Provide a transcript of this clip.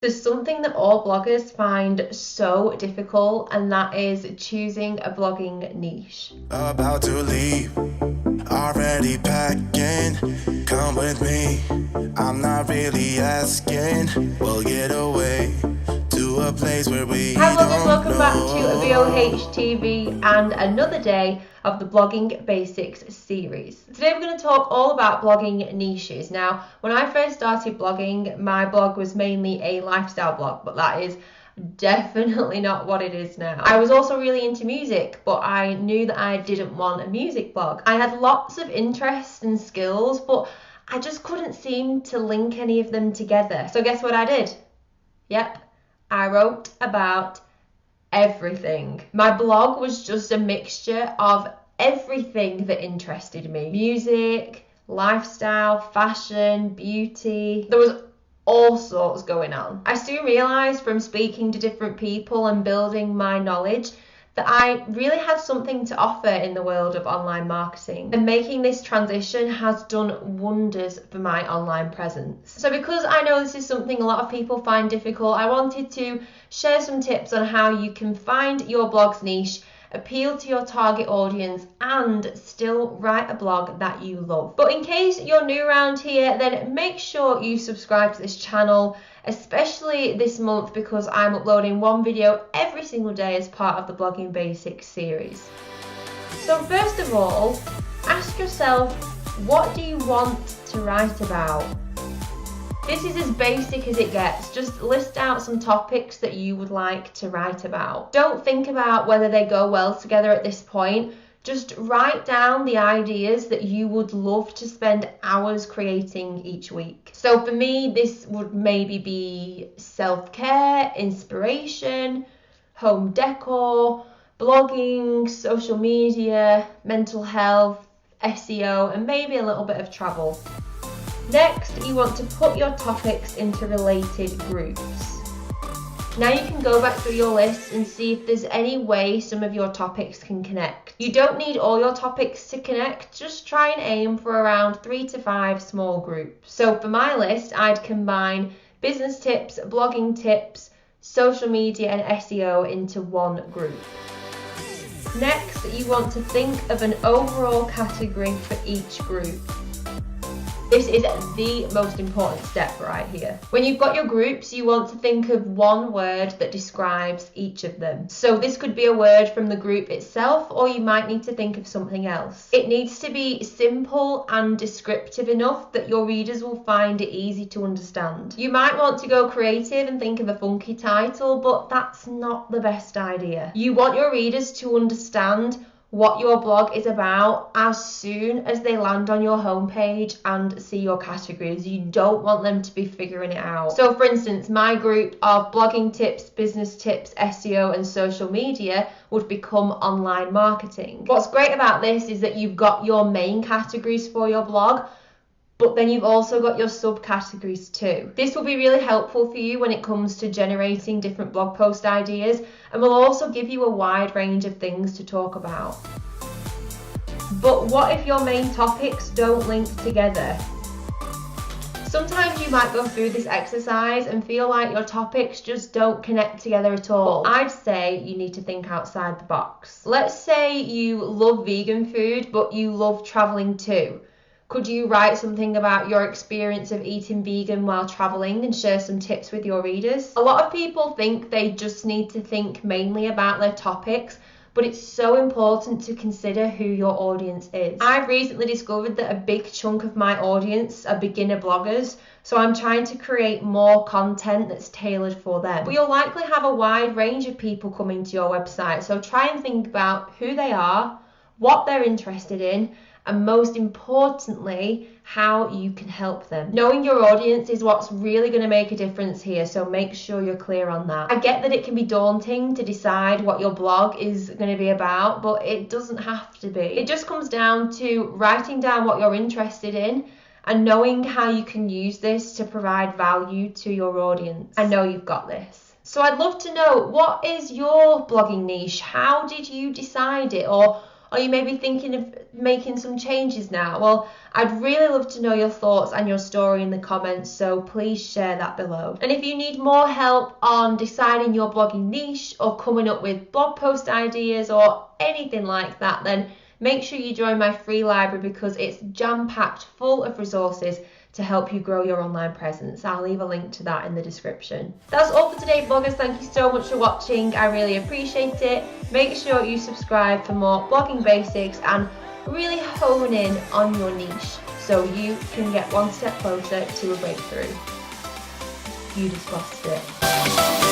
There's something that all bloggers find so difficult, and that is choosing a blogging niche. About to leave, already packing. Come with me, I'm not really asking. We'll get away to a place where we Hi bloggers, don't welcome back know. to VOH TV and another day of the Blogging Basics series. Today we're going to talk all about blogging niches. Now, when I first started blogging, my blog was mainly a lifestyle blog, but that is definitely not what it is now. I was also really into music, but I knew that I didn't want a music blog. I had lots of interests and skills, but I just couldn't seem to link any of them together. So guess what I did? Yep, I wrote about everything. My blog was just a mixture of everything that interested me. Music, lifestyle, fashion, beauty. There was all sorts going on. I soon realised from speaking to different people and building my knowledge that I really had something to offer in the world of online marketing, and making this transition has done wonders for my online presence. So because I know this is something a lot of people find difficult, I wanted to share some tips on how you can find your blog's niche, appeal to your target audience, and still write a blog that you love. But in case you're new around here, then make sure you subscribe to this channel, especially this month, because I'm uploading one video every single day as part of the Blogging Basics series. So first of all, ask yourself, what do you want to write about? This is as basic as it gets. Just list out some topics that you would like to write about. Don't think about whether they go well together at this point. Just write down the ideas that you would love to spend hours creating each week. So for me, this would maybe be self-care, inspiration, home decor, blogging, social media, mental health, SEO, and maybe a little bit of travel. Next, you want to put your topics into related groups. Now you can go back through your list and see if there's any way some of your topics can connect. You don't need all your topics to connect, just try and aim for around 3 to 5 small groups. So for my list, I'd combine business tips, blogging tips, social media and SEO into one group. Next, you want to think of an overall category for each group. This is the most important step right here. When you've got your groups, you want to think of one word that describes each of them. So this could be a word from the group itself, or you might need to think of something else. It needs to be simple and descriptive enough that your readers will find it easy to understand. You might want to go creative and think of a funky title, but that's not the best idea. You want your readers to understand what your blog is about as soon as they land on your homepage and see your categories. You don't want them to be figuring it out. So for instance, my group of blogging tips, business tips, SEO and social media would become online marketing. What's great about this is that you've got your main categories for your blog, but then you've also got your subcategories too. This will be really helpful for you when it comes to generating different blog post ideas, and will also give you a wide range of things to talk about. But what if your main topics don't link together? Sometimes you might go through this exercise and feel like your topics just don't connect together at all. But I'd say you need to think outside the box. Let's say you love vegan food, but you love traveling too. Could you write something about your experience of eating vegan while traveling and share some tips with your readers? A lot of people think they just need to think mainly about their topics, but it's so important to consider who your audience is. I've recently discovered that a big chunk of my audience are beginner bloggers, so I'm trying to create more content that's tailored for them. But you'll likely have a wide range of people coming to your website, so try and think about who they are, what they're interested in, and most importantly, how you can help them. Knowing your audience is what's really going to make a difference here, so make sure you're clear on that. I get that it can be daunting to decide what your blog is going to be about, but it doesn't have to be. It just comes down to writing down what you're interested in and knowing how you can use this to provide value to your audience. I know you've got this. So I'd love to know, what is your blogging niche? How did you decide it? Or or you may be thinking of making some changes now. Well, I'd really love to know your thoughts and your story in the comments, so please share that below. And if you need more help on deciding your blogging niche or coming up with blog post ideas or anything like that, then make sure you join my free library because it's jam-packed full of resources to help you grow your online presence. I'll leave a link to that in the description. That's all for today, bloggers. Thank you so much for watching. I really appreciate it. Make sure you subscribe for more blogging basics and really hone in on your niche so you can get one step closer to a breakthrough. You just lost it.